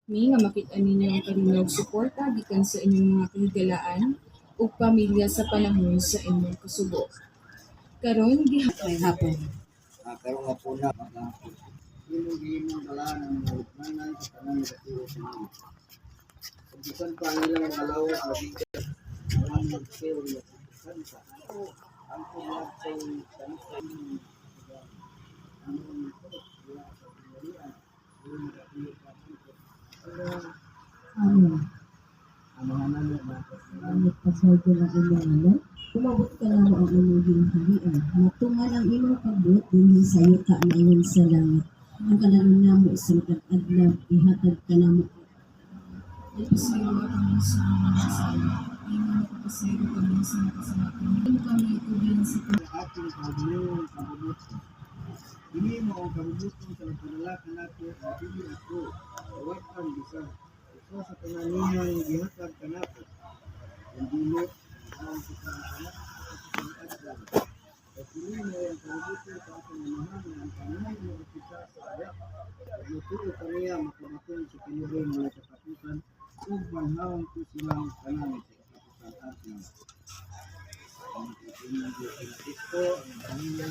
May nga makita ninyo ang kalinaw suporta gikan sa inyong mga kahigalaan ug pamilya sa panahon sa inyong kasubo. Karon May hapon. Karon nga po na himong balaan ang mga lukmanan sa tanang negatibo sa mga. Kung bisan pa ang ilang alawas na bigat, ang mag-share na kansa. Ang pumatay kansa yung Ano? ang mga nanay na Gamit pa sa ito ng inyong ano? Kumabot ka na mo ang inyong ginahalian. Matungan ang imong kabot din sa yuta na ingon sa langit. Ang kanalang namo sa matag adlaw ihatag ka namo. Ipasiro kami sa mga nasala. Iman ko pasiro kami sa nakasalakan. Hindi kami itugan sa ating pagmulong kabubuto. Hindi mo ang kabubuto sa nagpadalakan natin ang hindi ako. Kawakan bisa. Ito sa panganinang gihatag ka natin. Ang dilot ang pagkakanak at pagkakanak. Pagpili mo ang kabubuto sa ating namahan ang panay mo kita sa ayak. Paglutuo kaniya makamatong sa pinurin mga katapusan ug banhawan ko silang kanan sa katapusan atin. Ang pagpili mo ang Kristo, ang pamilya